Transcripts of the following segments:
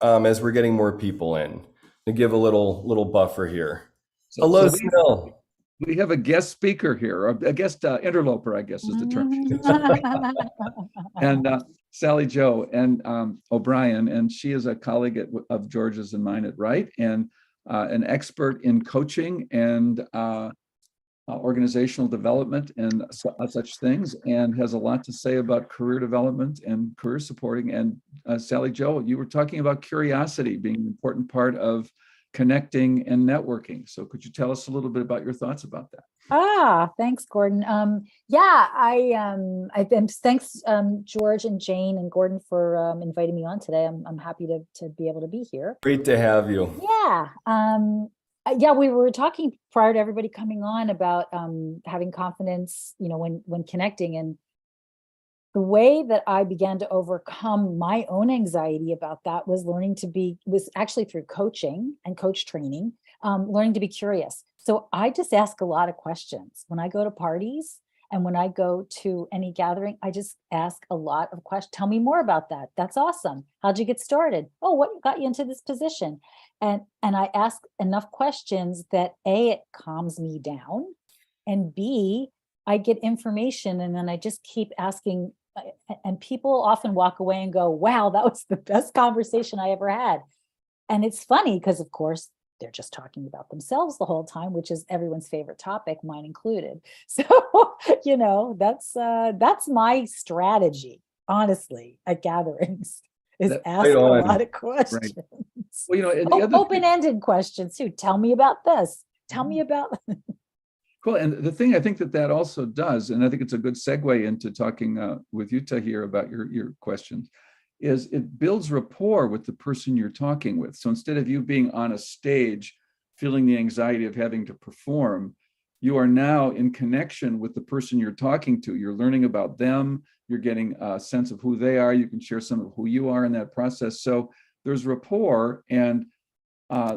as we're getting more people in to give a little buffer here. So, Hello, so Snell. we have a guest speaker here, or a guest interloper, I guess is the term. And Sally Joe and O'Brien, and she is a colleague of George's and mine at Wright, and an expert in coaching and organizational development and such things, and has a lot to say about career development and career supporting. And Sally Joe, you were talking about curiosity being an important part of connecting and networking. So could you tell us a little bit about your thoughts about that? Thanks, Gordon. I've been thanks, George and Jane and Gordon for inviting me on today. I'm happy to be able to be here. Great to have you. Yeah, we were talking prior to everybody coming on about having confidence, when connecting, and the way that I began to overcome my own anxiety about that was was actually through coaching and coach training, learning to be curious. So I just ask a lot of questions when I go to parties and when I go to any gathering. I just ask a lot of questions. Tell me more about that. That's awesome. How'd you get started? Oh, what got you into this position? And I ask enough questions that A, it calms me down, and B, I get information, and then I just keep asking. And people often walk away and go, wow, that was the best conversation I ever had. And it's funny because, of course, they're just talking about themselves the whole time, which is everyone's favorite topic, mine included. So, that's my strategy, honestly, at gatherings, is ask a lot of questions. Right. Well, and open-ended questions too. Tell me about this. Tell me about. Cool. And the thing I think that also does, and I think it's a good segue into talking with you, Tahir, about your questions, is it builds rapport with the person you're talking with. So instead of you being on a stage, feeling the anxiety of having to perform, you are now in connection with the person you're talking to. You're learning about them. You're getting a sense of who they are. You can share some of who you are in that process. So there's rapport, and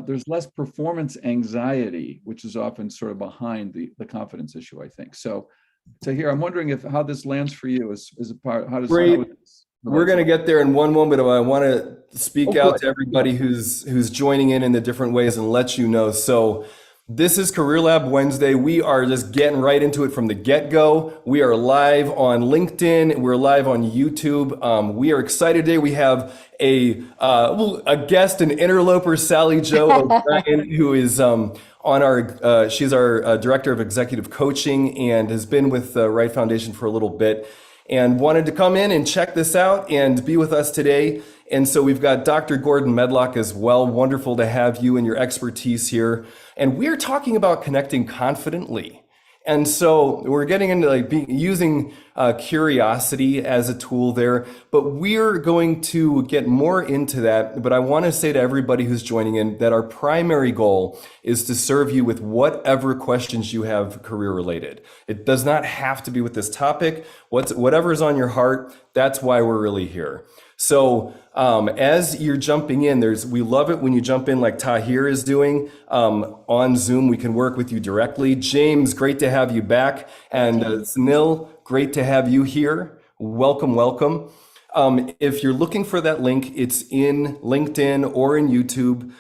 there's less performance anxiety, which is often sort of behind the confidence issue, I think. So Tahir, I'm wondering how this lands for you as a part. Great. We're going to get there in one moment, but I want to speak out to everybody who's joining in the different ways and let you know. So this is Career Lab Wednesday. We are just getting right into it from the get-go. We are live on LinkedIn. We're live on YouTube. We are excited today. We have a guest, an interloper, Sally Joe O'Brien, who is she's our Director of Executive Coaching and has been with the Wright Foundation for a little bit, and wanted to come in and check this out and be with us today. And so we've got Dr. Gordon Medlock as well. Wonderful to have you and your expertise here. And we're talking about connecting confidently. And so we're getting into using curiosity as a tool there, but we're going to get more into that. But I want to say to everybody who's joining in that our primary goal is to serve you with whatever questions you have career related. It does not have to be with this topic. Whatever is on your heart, that's why we're really here. So as you're jumping in, we love it when you jump in like Tahir is doing on Zoom. We can work with you directly. James, great to have you back. And Sunil, great to have you here. Welcome, welcome. If you're looking for that link, it's in LinkedIn or in YouTube.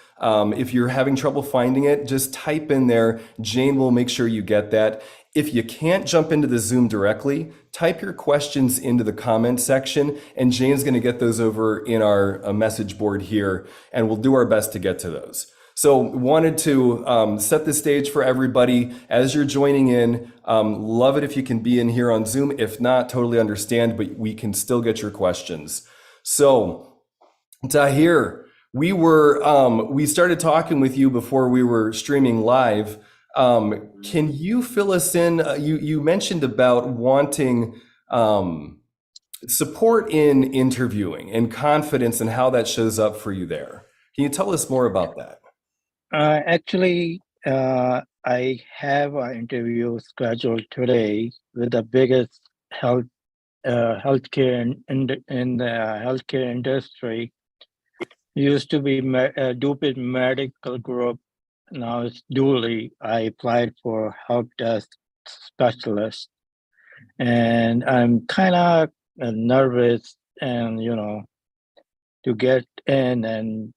If you're having trouble finding it, just type in there. Jane will make sure you get that. If you can't jump into the Zoom directly, type your questions into the comment section, and Jane's going to get those over in our message board here, and we'll do our best to get to those. So wanted to set the stage for everybody as you're joining in. Love it if you can be in here on Zoom. If not, totally understand, but we can still get your questions. So Tahir, we started talking with you before we were streaming live. Can you fill us in? You mentioned about wanting support in interviewing and confidence and how that shows up for you there. Can you tell us more about that? Actually, I have an interview scheduled today with the biggest healthcare in the healthcare industry. Used to be Dupit Medical Group. Now it's Dooley. I applied for help desk specialist, and I'm kind of nervous and to get in and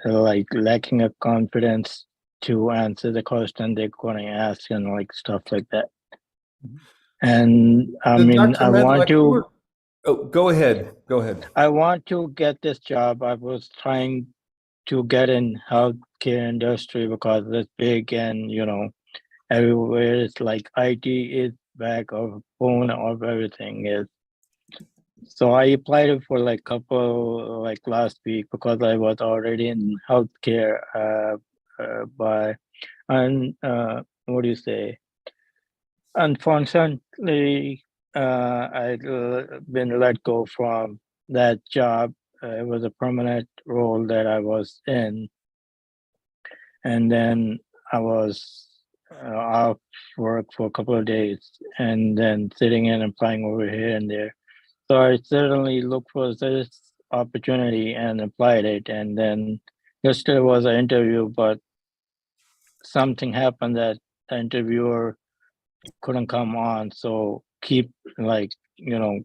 like lacking a confidence to answer the question they're going to ask and like stuff like that. And I mean, Dr. Medlock, oh, go ahead. Go ahead. I want to get this job. I was trying to get in healthcare industry because it's big and, you know, everywhere it's like IT is back of phone of everything is. So I applied it for like couple like last week because I was already in healthcare what do you say? Unfortunately, I'd been let go from that job. It was a permanent role that I was in, and then I was off work for a couple of days, and then sitting in and applying over here and there. So I certainly looked for this opportunity and applied it. And then yesterday was an interview, but something happened that the interviewer couldn't come on. So keep like, you know,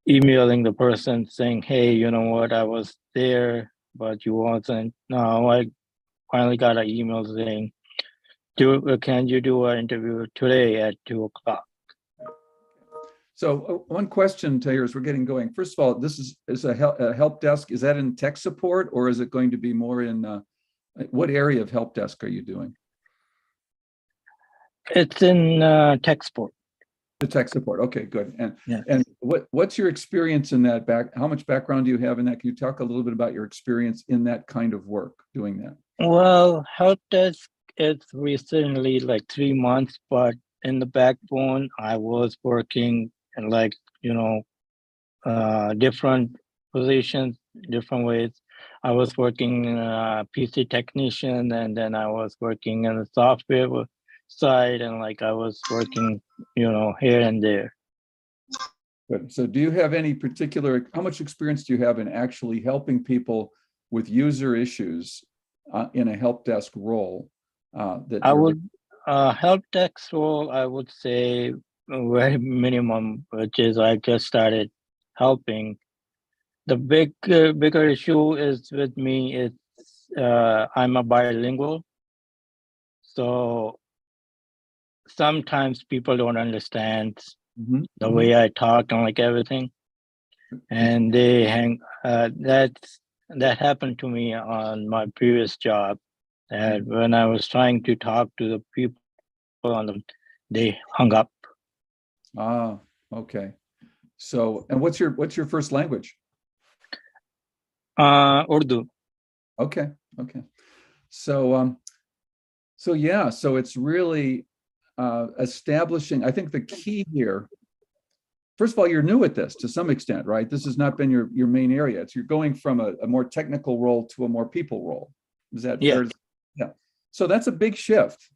emailing the person saying, hey, you know what, I was there, but you wasn't. No, I finally got an email saying, can you do an interview today at 2:00? So one question, Taylor, as we're getting going. First of all, this is a help desk. Is that in tech support, or is it going to be more in what area of help desk are you doing? It's in tech support. The tech support. Okay, good. And yeah. And what's your experience in that how much background do you have in that? Can you talk a little bit about your experience in that kind of work, doing that? Well, help desk, it's recently like 3 months, but in the backbone, I was working in like, you know, different positions, different ways. I was working in a PC technician, and then I was working in the software side, and like I was working, you know, here and there. Good. So do you have any particular, how much experience do you have in actually helping people with user issues in a help desk role? I would help desk role, I would say very minimum, which is I just started helping. The bigger issue is with me is I'm a bilingual, so sometimes people don't understand the way I talk and like everything, and they hang. That happened to me on my previous job. And when I was trying to talk to the people on them, they hung up. Ah, okay. So, and what's your first language? Urdu. Okay, okay. So, so yeah, so it's really establishing. I think the key here. First of all, you're new at this to some extent, right? This has not been your main area. It's you're going from a more technical role to a more people role. Is that fair? Yeah. So that's a big shift.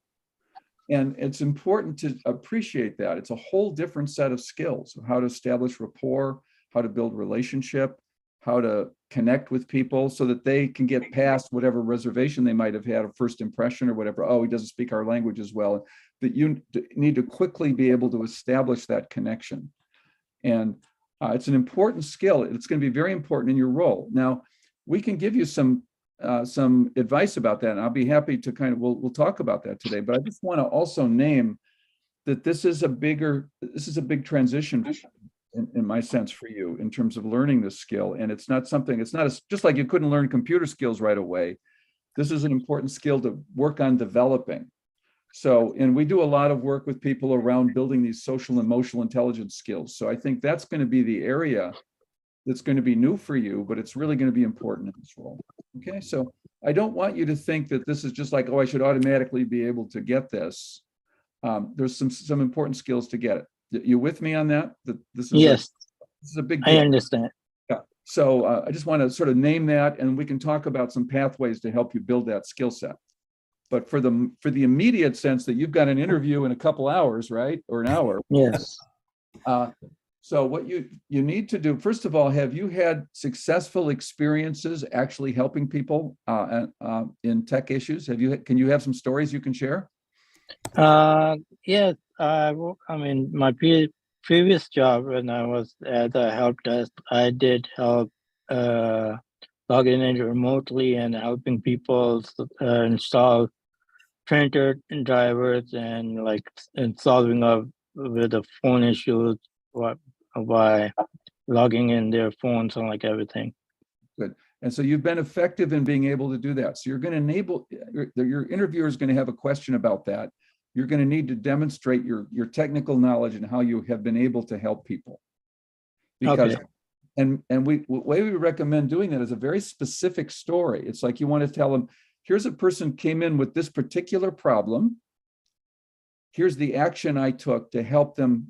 And it's important to appreciate that. It's a whole different set of skills of how to establish rapport, how to build relationship, how to connect with people so that they can get past whatever reservation they might have had, a first impression or whatever. Oh, he doesn't speak our language as well. That you need to quickly be able to establish that connection. And it's an important skill. It's going to be very important in your role. Now, we can give you some advice about that, and I'll be happy to we'll talk about that today. But I just want to also name that this is a big transition in my sense for you in terms of learning this skill. And it's not just like you couldn't learn computer skills right away. This is an important skill to work on developing. So, and we do a lot of work with people around building these social and emotional intelligence skills. So I think that's going to be the area that's going to be new for you, but it's really going to be important in this role. Okay, so I don't want you to think that this is just like, oh, I should automatically be able to get this. There's some important skills to get it. You with me on that? This is yes, this is a big deal. I understand. Yeah. So I just want to sort of name that, and we can talk about some pathways to help you build that skill set. But for the immediate sense that you've got an interview in a couple hours, right, or an hour. Yes. So what you need to do, first of all, have you had successful experiences actually helping people in tech issues? Can you have some stories you can share? Yes. I mean, my previous job when I was at the help desk, I did help logging in remotely and helping people install printer drivers and solving up with the phone issues by logging in their phones and everything. Good. And so you've been effective in being able to do that. So you're going to enable, your interviewer is going to have a question about that. You're going to need to demonstrate your technical knowledge and how you have been able to help people. Because, Okay. and the way we recommend doing that is a very specific story. It's like you want to tell them, here's a person came in with this particular problem. Here's the action I took to help them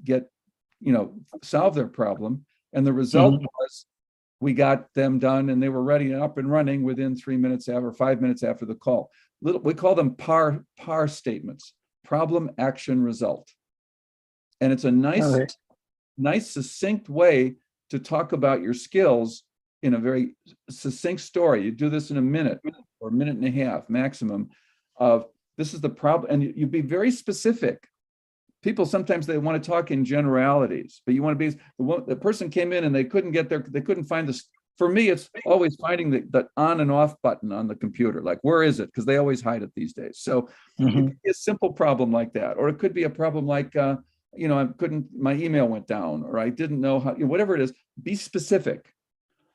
solve their problem. And the result was we got them done and they were ready and up and running within 3 minutes after, 5 minutes after the call. We call them PAR statements, problem, action, result. And it's a nice succinct way to talk about your skills in a very succinct story. You do this in a minute or a minute and a half maximum of this is the problem. And you be very specific. People sometimes they want to talk in generalities, but you want to be the person came in and they couldn't find this. For me, it's always finding the on and off button on the computer. Like, where is it? Because they always hide it these days. So it could be a simple problem like that, or it could be a problem like, my email went down, or I didn't know how, whatever it is, be specific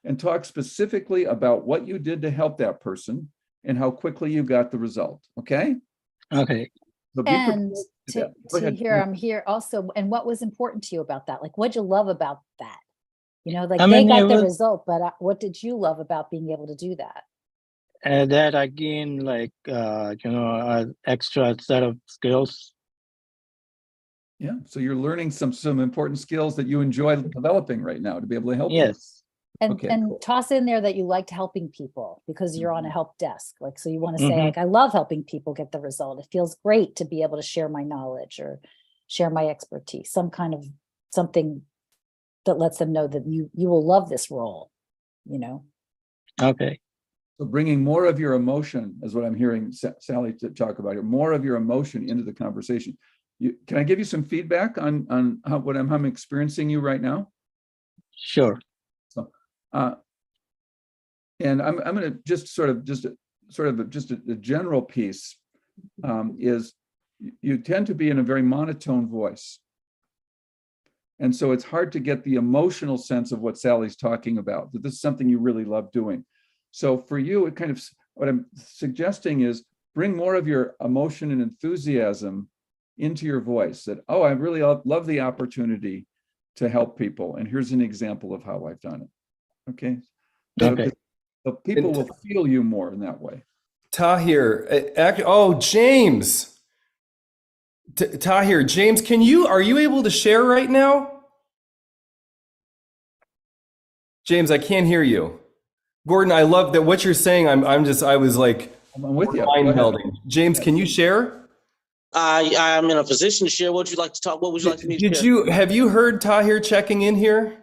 and talk specifically about what you did to help that person and how quickly you got the result. Okay. Okay. So And I'm here also. And what was important to you about that? Like, what'd you love about that? They got the result, but what did you love about being able to do that? That I gained an extra set of skills. Yeah. So you're learning some important skills that you enjoy developing right now to be able to help. Yes. And Okay, and cool. toss in there that you liked helping people because you're on a help desk. So you want to say I love helping people get the result. It feels great to be able to share my knowledge or share my expertise, something that lets them know that you will love this role, Okay. So bringing more of your emotion is what I'm hearing Sally talk about here, more of your emotion into the conversation. Can I give you some feedback on what I'm experiencing you right now? Sure. So, and I'm going to just a general piece is you tend to be in a very monotone voice. And so it's hard to get the emotional sense of what Sally's talking about, that this is something you really love doing. So for you, what I'm suggesting is bring more of your emotion and enthusiasm into your voice, that, oh, I really love the opportunity to help people. And here's an example of how I've done it. Okay. Okay. So people will feel you more in that way. Tahir, James. Tahir, James, are you able to share right now? James, I can't hear you. Gordon, I love that what you're saying. I was like, I'm with you. mind melding. James, can you share? I'm in a position to share. What would you like to talk? What would you like me to share? Have you heard Tahir checking in here?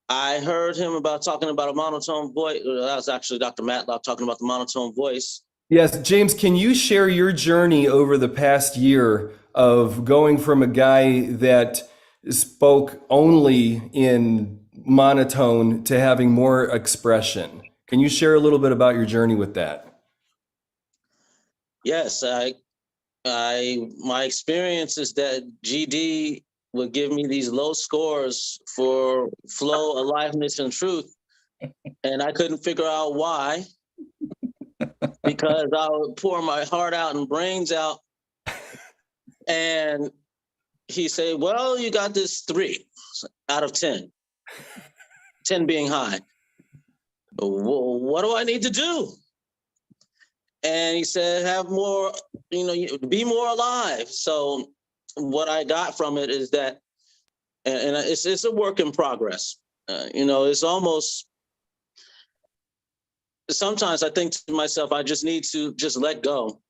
I heard him talking about a monotone voice. That was actually Dr. Matlock talking about the monotone voice. Yes, James, can you share your journey over the past year of going from a guy that spoke only in monotone to having more expression? Can you share a little bit about your journey with that? Yes, my experience is that GD would give me these low scores for flow, aliveness, and truth, and I couldn't figure out why. Because I would pour my heart out and brains out. And he said, well, you got this 3 out of 10, 10 being high. Well, what do I need to do? And he said, have more, be more alive. So what I got from it is that, and it's a work in progress. It's almost, sometimes I think to myself, I just need to just let go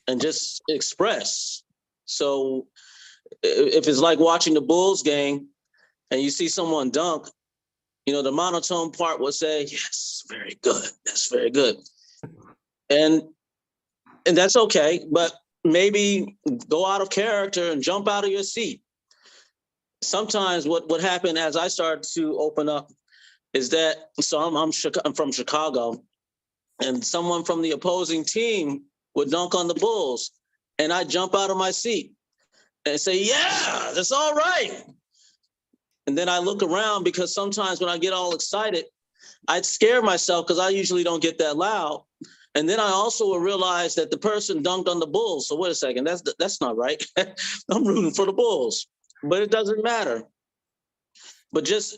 and just express. So if it's like watching the Bulls game and you see someone dunk, the monotone part will say, yes, very good. That's very good. And that's okay, but maybe go out of character and jump out of your seat. Sometimes what happened as I started to open up is that, so I'm from Chicago, and someone from the opposing team would dunk on the Bulls, and I jump out of my seat and say, yeah, that's all right. And then I look around, because sometimes when I get all excited, I'd scare myself because I usually don't get that loud. And then I also will realize that the person dunked on the Bulls. So wait a second, that's not right. I'm rooting for the Bulls, but it doesn't matter. But just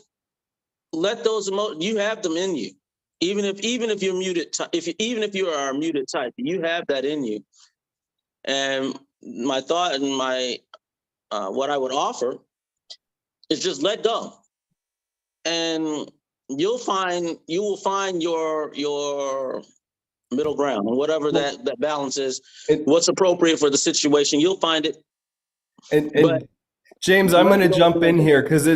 let those emotions, you have them in you. Even if you're muted, even if you are a muted type, you have that in you. And my thought and my what I would offer is just let go, and you will find your middle ground, and whatever that balance is, what's appropriate for the situation, you'll find it. And James, I'm going to jump in here because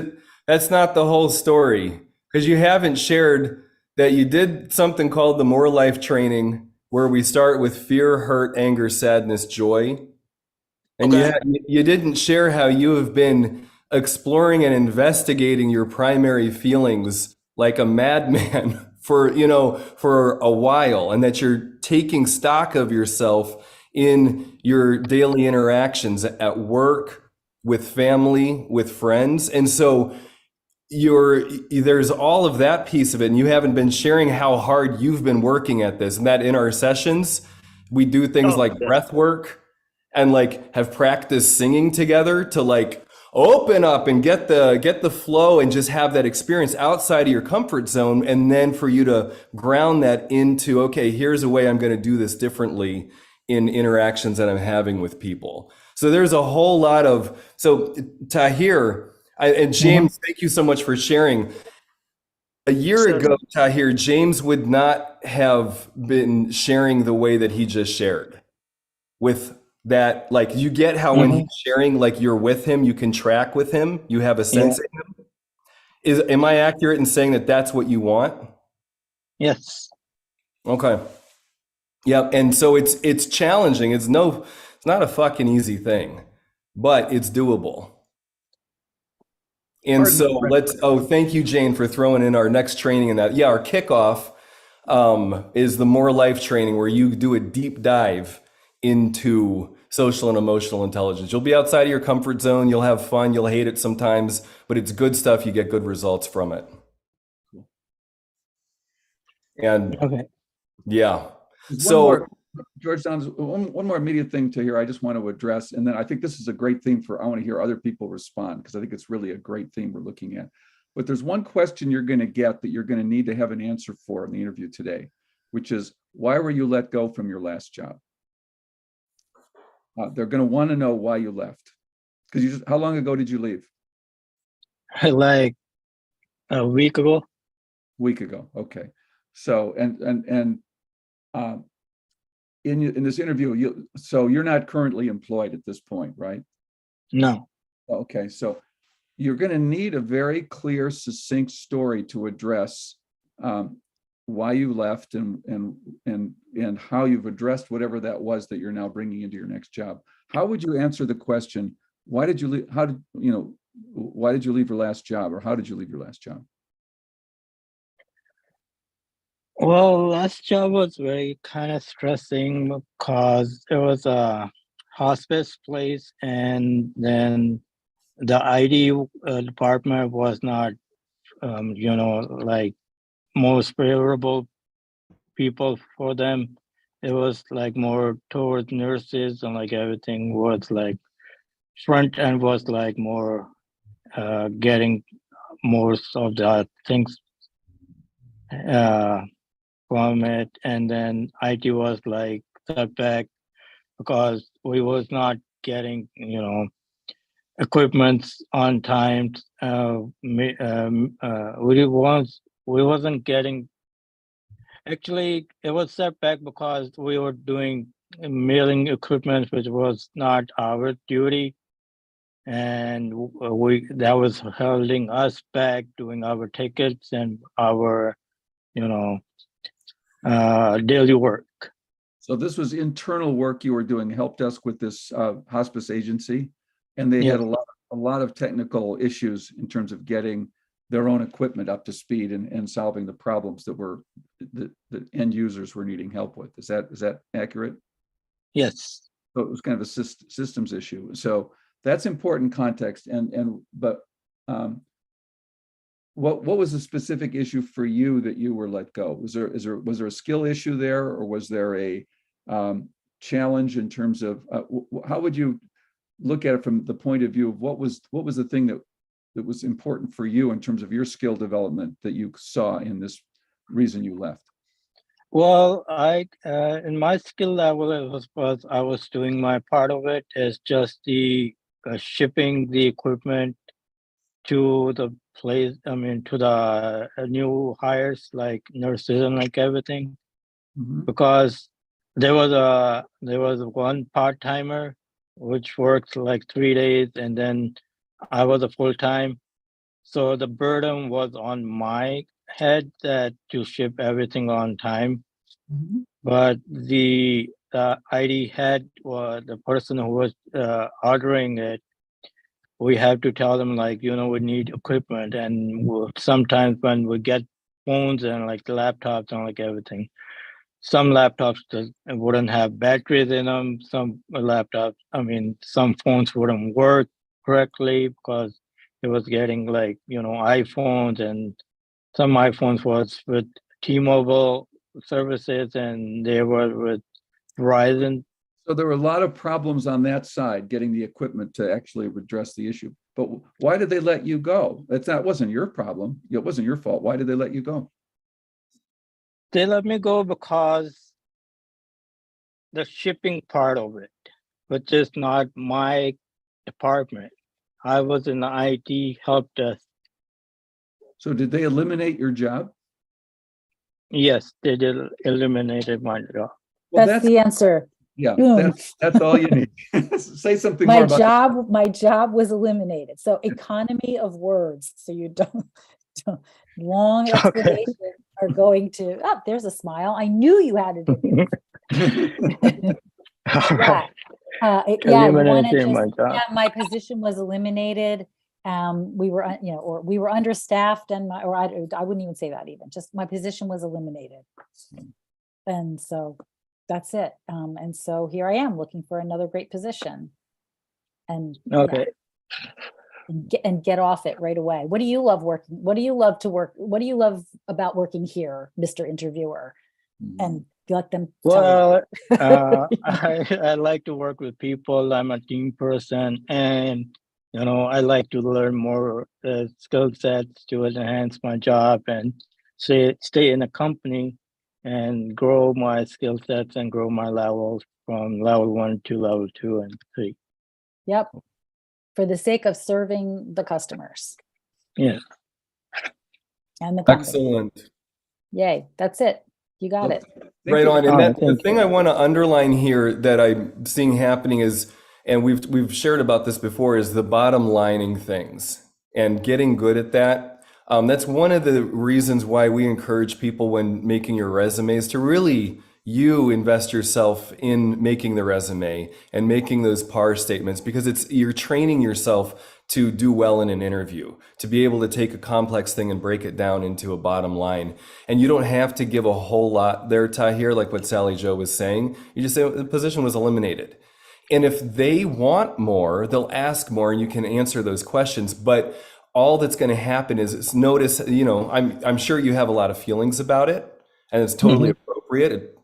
that's not the whole story, because you haven't shared that you did something called the More Life training, where we start with fear, hurt, anger, sadness, joy. And you didn't share how you have been exploring and investigating your primary feelings like a madman for a while, and that you're taking stock of yourself in your daily interactions at work, with family, with friends. And so there's all of that piece of it, and you haven't been sharing how hard you've been working at this. And that in our sessions, we do things like breath work, and like have practiced singing together to like open up and get the flow, and just have that experience outside of your comfort zone. And then for you to ground that into, okay, here's a way I'm going to do this differently in interactions that I'm having with people. So there's a whole lot of, so Tahir and James, thank you so much for sharing. A year ago, Tahir, James would not have been sharing the way that he just shared. With that, like, you get how when he's sharing, like, you're with him, you can track with him, you have a sense of him. Am I accurate in saying that that's what you want? Yes. Okay. Yeah, and so it's challenging. It's not a fucking easy thing, but it's doable. And so thank you, Jane, for throwing in our next training in that. Yeah, our kickoff is the More Life training, where you do a deep dive into social and emotional intelligence. You'll be outside of your comfort zone. You'll have fun. You'll hate it sometimes, but it's good stuff. You get good results from it. And yeah. So George, one more immediate thing to hear I just want to address, and then I think this is a great theme I want to hear other people respond, because I think it's really a great theme we're looking at. But there's one question you're going to get that you're going to need to have an answer for in the interview today, which is, why were you let go from your last job? They're going to want to know why you left. Because how long ago did you leave? Like a week ago. Week ago. Okay. So, in this interview, so you're not currently employed at this point, right? No. Okay. So you're going to need a very clear, succinct story to address why you left and how you've addressed whatever that was that you're now bringing into your next job. How would you answer the question, why did you leave? Why did you leave your last job, or how did you leave your last job? Well, last job was very kind of stressing because it was a hospice place, and then the ID department was not, like most favorable people for them. It was like more towards nurses, and like everything was like front end was like more getting most of the things from it, and then IT was like set back because we was not getting equipments on time. We wasn't getting. Actually, it was set back because we were doing mailing equipment, which was not our duty, and that was holding us back doing our tickets and our, daily work. So this was internal work you were doing, help desk with this hospice agency, and they had a lot of technical issues in terms of getting their own equipment up to speed and solving the problems that the end users were needing help with. Is that accurate? Yes. So it was kind of a systems issue. So that's important context. But what was the specific issue for you that you were let go? Was there a skill issue there, or was there a challenge in terms of how would you look at it from the point of view of what was the thing that was important for you in terms of your skill development that you saw in this reason you left? Well, in my skill level, I was doing my part of it is just the shipping the equipment to the place. I mean, to the new hires, like nurses and like everything, because there was one part timer which worked like 3 days, and then I was a full time. So the burden was on my head that to ship everything on time. But the ID head, or the person who was ordering it, we have to tell them, like, we need equipment, and sometimes when we get phones and like laptops and like everything, some laptops wouldn't have batteries in them. Some phones wouldn't work correctly because it was getting like, iPhones, and some iPhones was with T-Mobile services and they were with Verizon. So there were a lot of problems on that side, getting the equipment to actually address the issue. But why did they let you go? It wasn't your problem. It wasn't your fault. Why did they let you go? They let me go because the shipping part of it, which is not my department. I was in the IT help desk. So did they eliminate your job? Yes, they did eliminated my job. Well, That's the answer. Yeah, Boom. that's all you need. Say something more about my job was eliminated. So economy of words. So you don't long explanations are going to, there's a smile. I knew you had it in you. My position was eliminated. We were understaffed, and I wouldn't even say that, even just my position was eliminated. And so that's it. And so here I am looking for another great position. And okay. And get off it right away. What do you love working? What do you love to work? What do you love about working here, Mr. Interviewer? And let them tell you. I like to work with people. I'm a team person, and I like to learn more skill sets to enhance my job and stay in a company and grow my skill sets and grow my levels from level 1 to level 2 and 3. Yep. For the sake of serving the customers. Yeah. And the company. Excellent. Yay. That's it. You got it. Right on. And the thing I want to underline here that I'm seeing happening is, and we've shared about this before, is the bottom lining things and getting good at that. That's one of the reasons why we encourage people when making your resumes to really invest yourself in making the resume and making those PAR statements, because you're training yourself to do well in an interview, to be able to take a complex thing and break it down into a bottom line. And you don't have to give a whole lot there, Tahir, like what Sally Jo was saying. You just say the position was eliminated. And if they want more, they'll ask more and you can answer those questions. But all that's going to happen is notice, I'm sure you have a lot of feelings about it, and it's totally appropriate. It,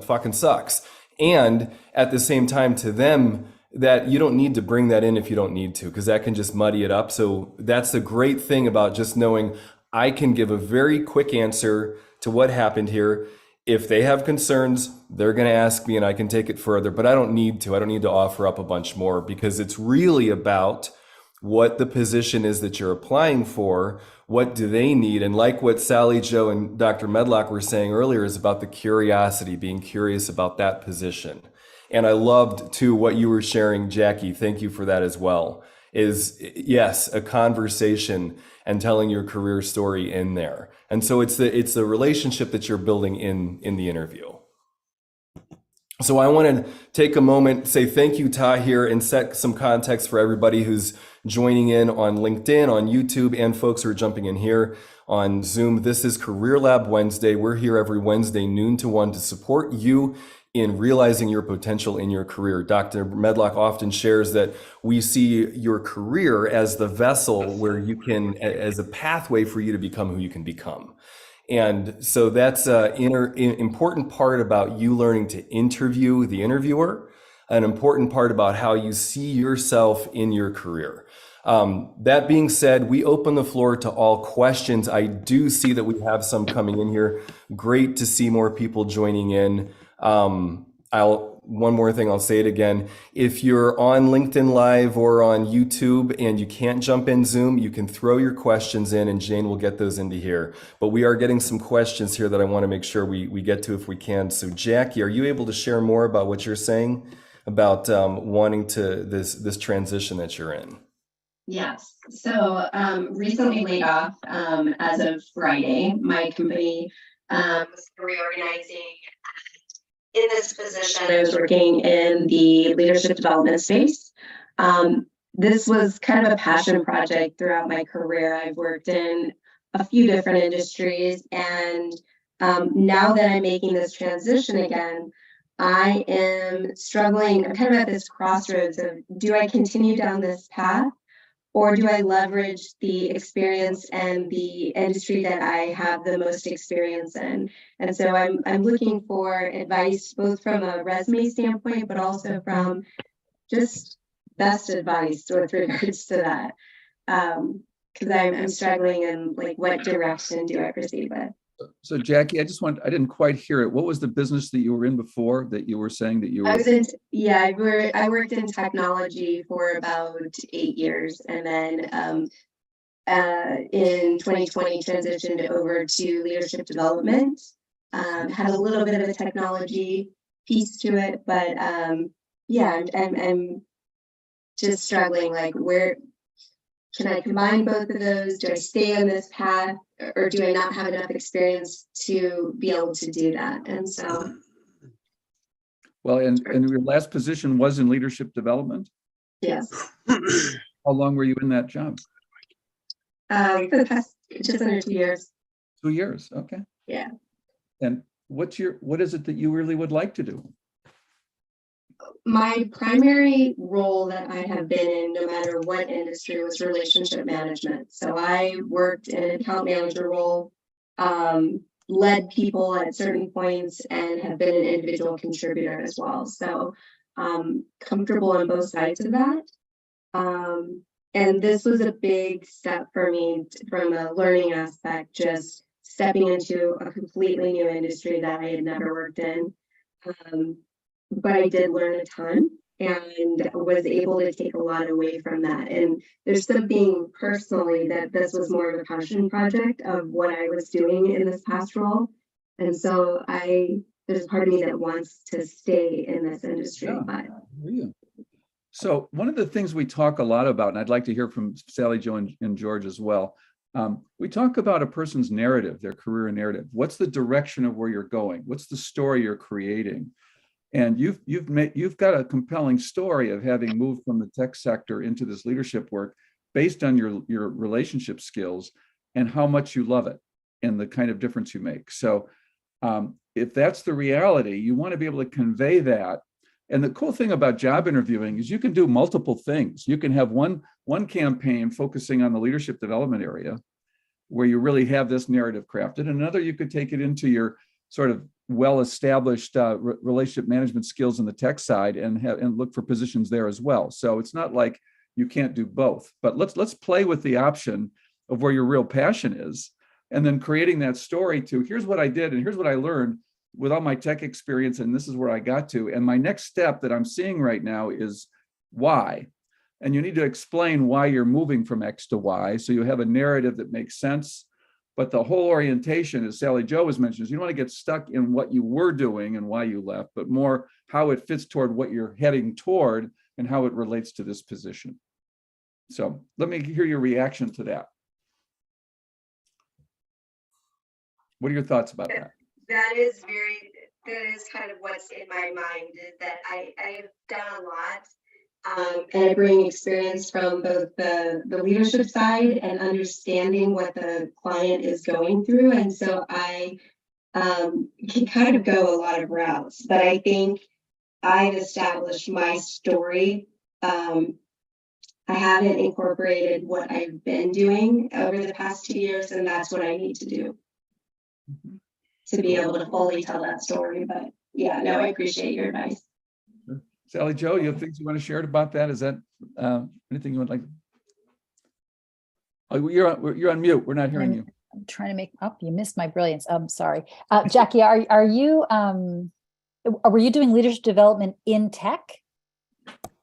fucking sucks. And at the same time, to them, that you don't need to bring that in if you don't need to, because that can just muddy it up. So that's the great thing about just knowing I can give a very quick answer to what happened here. If they have concerns, they're going to ask me and I can take it further, but I don't need to offer up a bunch more, because it's really about what the position is that you're applying for. What do they need? And like what Sally Jo and Dr. Medlock were saying earlier, is about the curiosity, being curious about that position. And I loved too what you were sharing, Jackie. Thank you for that as well. Is yes, a conversation and telling your career story in there. And so it's the relationship that you're building in the interview. So I want to take a moment, say thank you, Tahir, and set some context for everybody who's joining in on LinkedIn, on YouTube, and folks who are jumping in here on Zoom. This is Career Lab Wednesday. We're here every Wednesday, noon to 1, to support you in realizing your potential in your career. Dr. Medlock often shares that we see your career as the vessel where you can, as a pathway for you to become who you can become. And so that's an important part about you learning to interview the interviewer, an important part about how you see yourself in your career. That being said, we open the floor to all questions. I do see that we have some coming in here. Great to see more people joining in. One more thing, I'll say it again. If you're on LinkedIn Live or on YouTube and you can't jump in Zoom, you can throw your questions in and Jane will get those into here. But we are getting some questions here that I want to make sure we get to if we can. So Jackie, are you able to share more about what you're saying about wanting to this transition that you're in? Yes. So recently laid off as of Friday. My company was reorganizing. In this position, I was working in the leadership development space. This was kind of a passion project throughout my career. I've worked in a few different industries, and now that I'm making this transition again, I am struggling. I'm kind of at this crossroads of, do I continue down this path, or do I leverage the experience and the industry that I have the most experience in? And so I'm looking for advice, both from a resume standpoint, but also from just best advice with regards to that. Because I'm struggling in, like, what direction do I proceed with? So Jackie, I didn't quite hear it. What was the business that you were in before that you were saying that you were? I worked in technology for about 8 years, and then in 2020 transitioned over to leadership development. Had a little bit of a technology piece to it, but yeah, I'm just struggling, like, where can I combine both of those? Do I stay on this path, or do I not have enough experience to be able to do that? And so, Well, and your last position was in leadership development? yes. How long were you in that job? For the past just under 2 years. 2 years, okay. Yeah. And what is it that you really would like to do? My primary role that I have been in, no matter what industry, was relationship management. So I worked in an account manager role, led people at certain points, and have been an individual contributor as well. So comfortable on both sides of that. And this was a big step for me from a learning aspect, just stepping into a completely new industry that I had never worked in. But I did learn a ton and was able to take a lot away from that. And there's something personally that this was more of a passion project of what I was doing in this past role. And so there's a part of me that wants to stay in this industry. Yeah. But So one of the things we talk a lot about, and I'd like to hear from Sally Jo and George as well, we talk about a person's narrative, their career narrative. What's the direction of where you're going? What's the story you're creating? And you've got a compelling story of having moved from the tech sector into this leadership work based on your relationship skills and how much you love it and the kind of difference you make. So if that's the reality, you want to be able to convey that. And the cool thing about job interviewing is you can do multiple things. You can have one campaign focusing on the leadership development area where you really have this narrative crafted. Another, you could take it into your sort of well-established relationship management skills in the tech side and look for positions there as well. So it's not like you can't do both, but let's play with the option of where your real passion is, and then creating that story to, here's what I did and here's what I learned with all my tech experience, and this is where I got to. And my next step that I'm seeing right now is why. And you need to explain why you're moving from X to Y, so you have a narrative that makes sense. But the whole orientation, as Sally Jo was mentioning, is you don't want to get stuck in what you were doing and why you left, but more how it fits toward what you're heading toward and how it relates to this position. So let me hear your reaction to that. What are your thoughts about that? that is kind of what's in my mind, is that I have done a lot And I bring experience from both the leadership side and understanding what the client is going through. And so I can kind of go a lot of routes, but I think I've established my story. I haven't incorporated what I've been doing over the past 2 years, and that's what I need to do to be able to fully tell that story. But yeah, no, I appreciate your advice. Sally Jo, you have things you want to share about that? Is that anything you would like? Oh, you're on mute. We're not hearing you. I'm trying to make up. You missed my brilliance. I'm sorry. Jackie, are you were you doing leadership development in tech,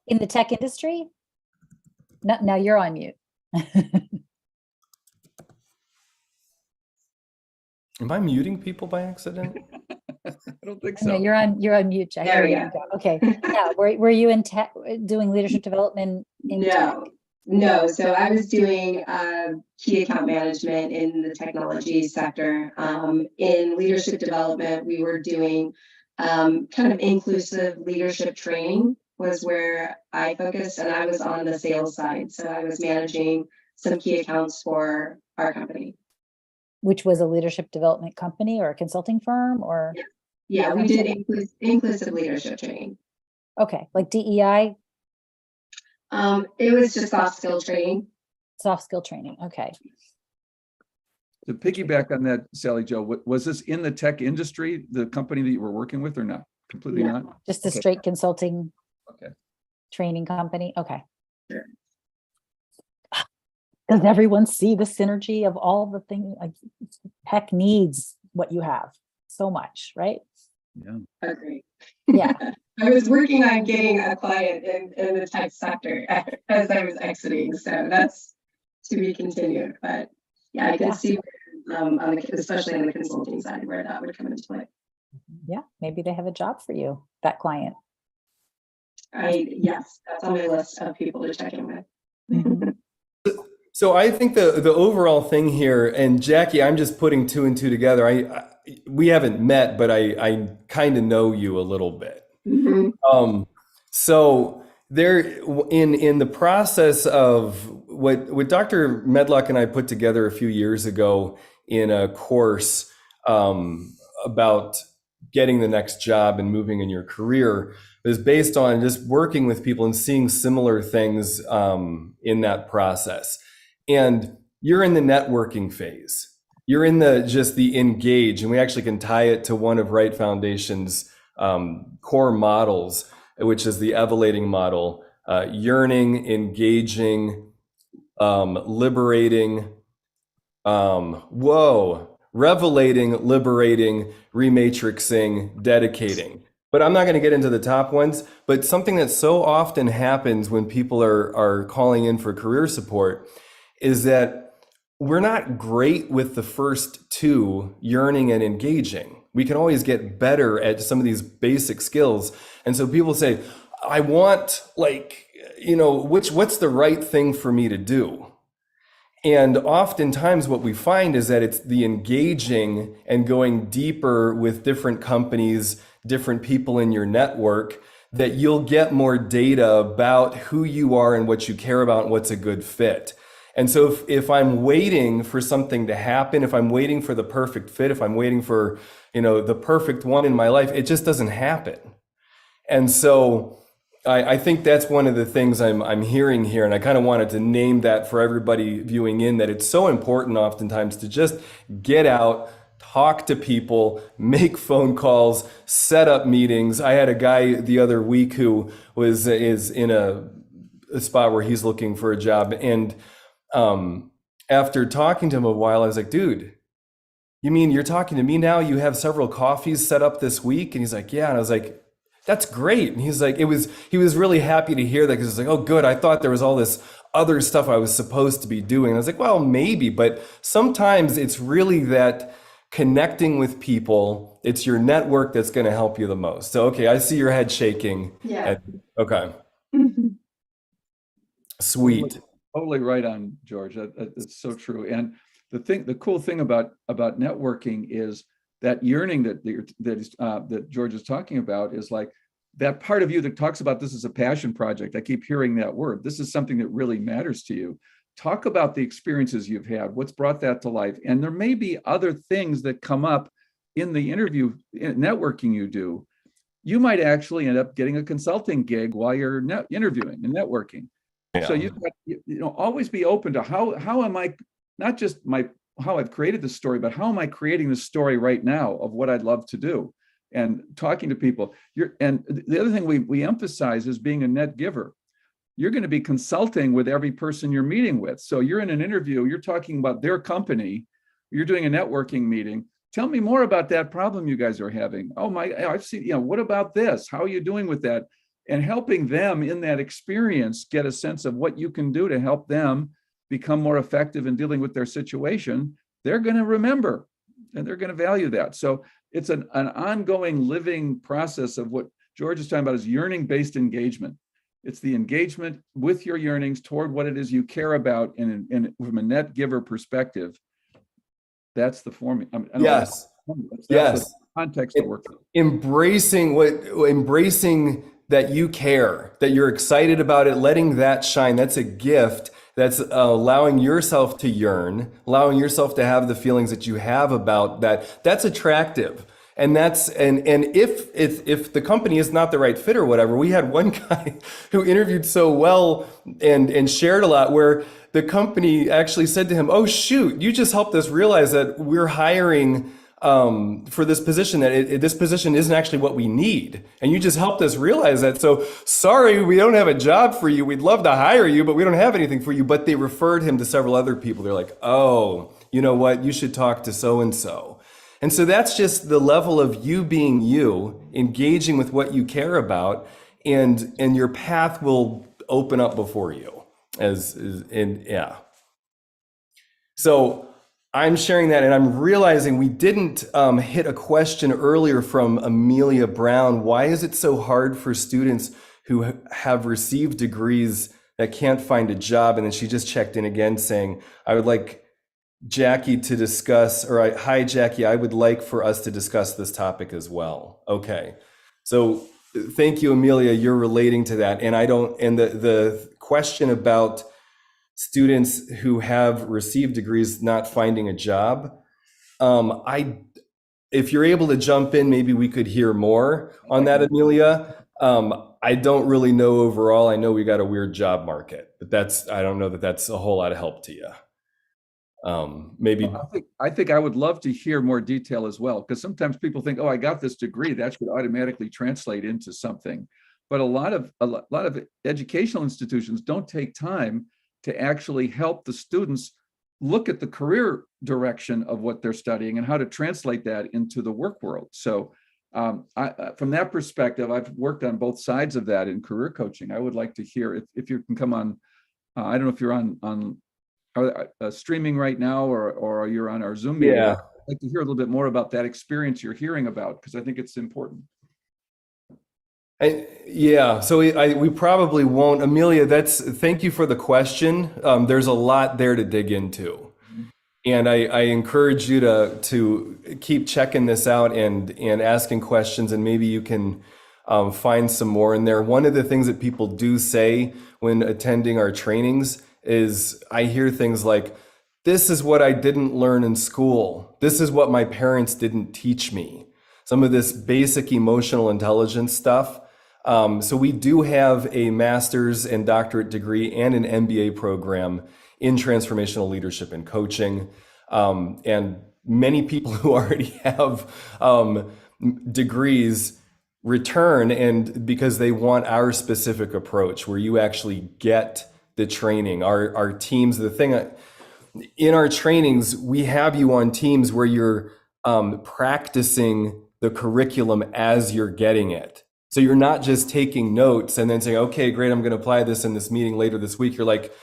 in the tech industry? No, now you're on mute. Am I muting people by accident? I don't think No, so. you're on mute, Jackie. There we you go. Okay. Yeah. Were you in tech doing leadership development in tech? No. So I was doing key account management in the technology sector. In leadership development, we were doing kind of inclusive leadership training was where I focused, and I was on the sales side. So I was managing some key accounts for our company. Which was a leadership development company or a consulting firm or? Yeah, we did inclusive leadership training. Okay, like DEI? It was just soft skill training. Soft skill training, okay. To piggyback on that, Sally Jo, was this in the tech industry, the company that you were working with, or not? Completely Yeah. not? Just a Okay. straight consulting Okay. training company, okay. Sure. Does everyone see the synergy of all the things? Like tech needs what you have so much, right? Yeah. Agree. Yeah. I was working on getting a client in the tech sector as I was exiting, so that's to be continued. But yeah, I can see especially on the consulting side where that would come into play. Yeah, maybe they have a job for you, that client. Yes, that's on my list of people to check in with. Mhm. So I think the overall thing here, and Jackie, I'm just putting two and two together. We haven't met, but I kind of know you a little bit. So there, in the process of what Dr. Medlock and I put together a few years ago in a course about getting the next job and moving in your career is based on just working with people and seeing similar things in that process. And you're in the networking phase. You're in the engage, and we actually can tie it to one of Right Foundation's core models, which is the evelating model: yearning, engaging, liberating, revelating, liberating, rematrixing, dedicating. But I'm not going to get into the top ones. But something that so often happens when people are calling in for career support is that we're not great with the first two, yearning and engaging. We can always get better at some of these basic skills. And so people say, I want, what's the right thing for me to do? And oftentimes what we find is that it's the engaging and going deeper with different companies, different people in your network, that you'll get more data about who you are and what you care about and what's a good fit. And so if I'm waiting for something to happen, if I'm waiting for the perfect fit, if I'm waiting for, the perfect one in my life, it just doesn't happen. And so I think that's one of the things I'm hearing here. And I kind of wanted to name that for everybody viewing in, that it's so important oftentimes to just get out, talk to people, make phone calls, set up meetings. I had a guy the other week who is in a spot where he's looking for a job. And after talking to him a while, I was like, dude, you mean you're talking to me now? You have several coffees set up this week? And he's like, yeah. And I was like, that's great. And he's like, he was really happy to hear that, because he's like, oh, good. I thought there was all this other stuff I was supposed to be doing. And I was like, well, maybe, but sometimes it's really that connecting with people, it's your network that's going to help you the most. So, okay, I see your head shaking. Yeah. Okay. Sweet. Totally right on, George. That's so true. And the cool thing about networking is that yearning that George is talking about is like, that part of you that talks about this as a passion project, I keep hearing that word. This is something that really matters to you. Talk about the experiences you've had, what's brought that to life. And there may be other things that come up in the interview networking you do. You might actually end up getting a consulting gig while you're interviewing and networking. Yeah. So you've got, always be open to how am I, not just how I've created the story, but how am I creating the story right now of what I'd love to do, and talking to people. And the other thing we emphasize is being a net giver. You're going to be consulting with every person you're meeting with. So you're in an interview, you're talking about their company, you're doing a networking meeting. Tell me more about that problem you guys are having. Oh I've seen, what about this? How are you doing with that? And helping them in that experience get a sense of what you can do to help them become more effective in dealing with their situation. They're going to remember and they're going to value that. So it's an ongoing living process of what George is talking about is yearning-based engagement. It's the engagement with your yearnings toward what it is you care about, and from a net giver perspective. That's the formula. Yes. That's Yes. the context to work with. Embracing that you care, that you're excited about it, letting that shine. That's a gift. That's allowing yourself to yearn, allowing yourself to have the feelings that you have about that. That's attractive. And if the company is not the right fit or whatever, we had one guy who interviewed so well and shared a lot, where the company actually said to him, "Oh shoot, you just helped us realize that we're hiring for this position, that this position isn't actually what we need. And you just helped us realize that. So sorry, we don't have a job for you. We'd love to hire you, but we don't have anything for you." But they referred him to several other people. They're like, "Oh, you know what? You should talk to so-and-so." And so that's just the level of you being you, engaging with what you care about, and your path will open up before you. So I'm sharing that, and I'm realizing we didn't hit a question earlier from Amelia Brown. Why is it so hard for students who have received degrees that can't find a job? And then she just checked in again saying, "I would like Jackie to discuss," or "Hi, Jackie, I would like for us to discuss this topic as well." Okay. So thank you, Amelia. You're relating to that. And the question about students who have received degrees not finding a job, if you're able to jump in, maybe we could hear more on that, Amelia. I don't really know overall. I know we got a weird job market, but I don't know that that's a whole lot of help to you. Maybe. I think I would love to hear more detail as well, because sometimes people think, "Oh, I got this degree, that should automatically translate into something." But a lot of educational institutions don't take time to actually help the students look at the career direction of what they're studying and how to translate that into the work world. So from that perspective, I've worked on both sides of that in career coaching. I would like to hear if you can come on. I don't know if you're on streaming right now, or you're on our Zoom meeting. Yeah. I'd like to hear a little bit more about that experience you're hearing about, because I think it's important. So we probably won't. Amelia, thank you for the question. There's a lot there to dig into. And I encourage you to keep checking this out and asking questions, and maybe you can find some more in there. One of the things that people do say when attending our trainings is, I hear things like, "This is what I didn't learn in school. This is what my parents didn't teach me." Some of this basic emotional intelligence stuff. So we do have a master's and doctorate degree and an MBA program in transformational leadership and coaching. And many people who already have degrees return, and because they want our specific approach where you actually get the training. Our teams, in our trainings, we have you on teams where you're practicing the curriculum as you're getting it. So you're not just taking notes and then saying, "Okay, great, I'm going to apply this in this meeting later this week." You're like,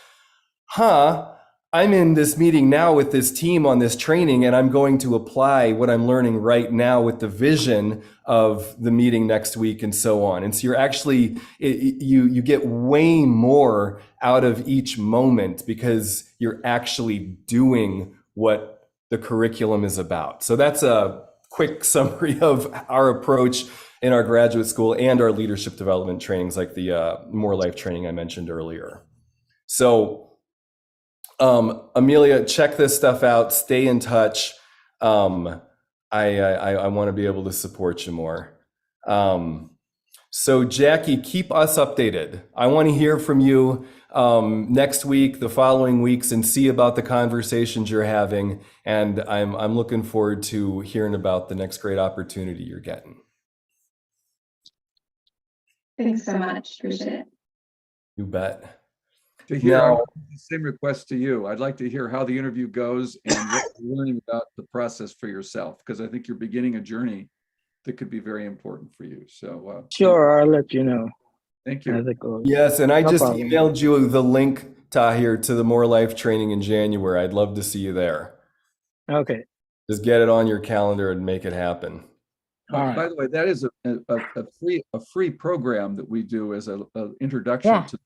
I'm in this meeting now with this team on this training, and I'm going to apply what I'm learning right now with the vision of the meeting next week, and so on. And so you're actually, you get way more out of each moment because you're actually doing what the curriculum is about. So that's a quick summary of our approach. in our graduate school and our leadership development trainings, like the More Life training I mentioned earlier. So, Amelia, check this stuff out. Stay in touch. I want to be able to support you more. So Jackie, keep us updated. I want to hear from you next week, the following weeks, and see about the conversations you're having. And I'm looking forward to hearing about the next great opportunity you're getting. Thanks so much. Appreciate it. You bet. To hear, Now- I want the same request to you. I'd like to hear how the interview goes and what you're learning about the process for yourself, because I think you're beginning a journey that could be very important for you. So Sure, I'll let you know thank as you. it goes. Yes, and I No just problem. emailed you the link, Tahir, to the More Life training in January. I'd love to see you there. Okay. Just get it on your calendar and make it happen. All right. By the way, that is a free program that we do as a introduction Yeah. to.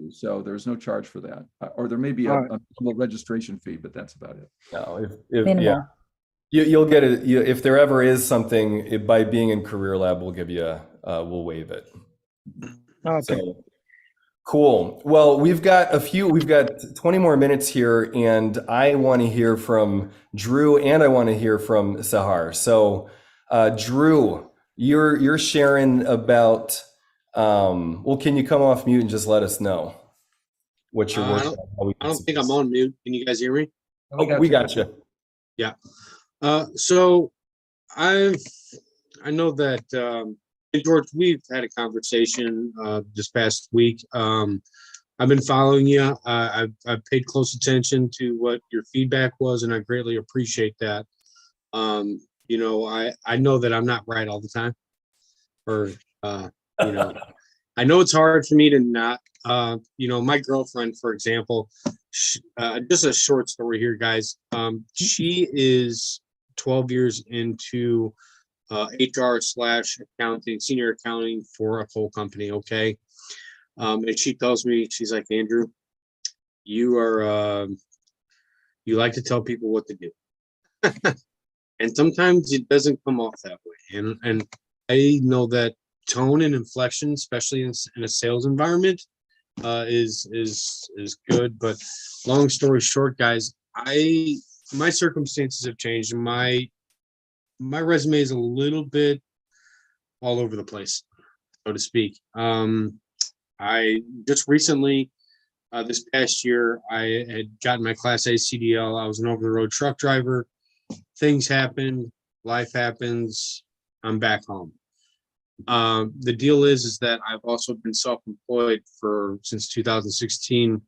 So there's no charge for that, or there may be All a right. minimal registration fee, but that's about it. No, if Minimal. yeah, you'll get it. If there ever is something, by being in Career Lab, we'll give you we'll waive it. Okay. So cool. Well, we've got 20 more minutes here, and I want to hear from Drew and I want to hear from Sahar. So Drew, you're sharing about well, can you come off mute and just let us know what you're working on? How we I can don't think I'm support. on mute. Can you guys hear me? Oh, we got you. So I know that George, we've had a conversation this past week. I've been following you. I've paid close attention to what your feedback was, and I greatly appreciate that. You know, I know that I'm not right all the time, or you know, I know it's hard for me to not. You know, my girlfriend, for example, just a short story here, guys. She is 12 years into HR/accounting, senior accounting for a coal company. Okay. And she tells me, she's like, Andrew, you are, you like to tell people what to do. And sometimes it doesn't come off that way. And I know that tone and inflection, especially in a sales environment, is good. But long story short, guys, my circumstances have changed. My resume is a little bit all over the place, so to speak. I just recently, this past year, I had gotten my Class A CDL. I was an over-the-road truck driver. Things happen, life happens. I'm back home. The deal is that I've also been self-employed since 2016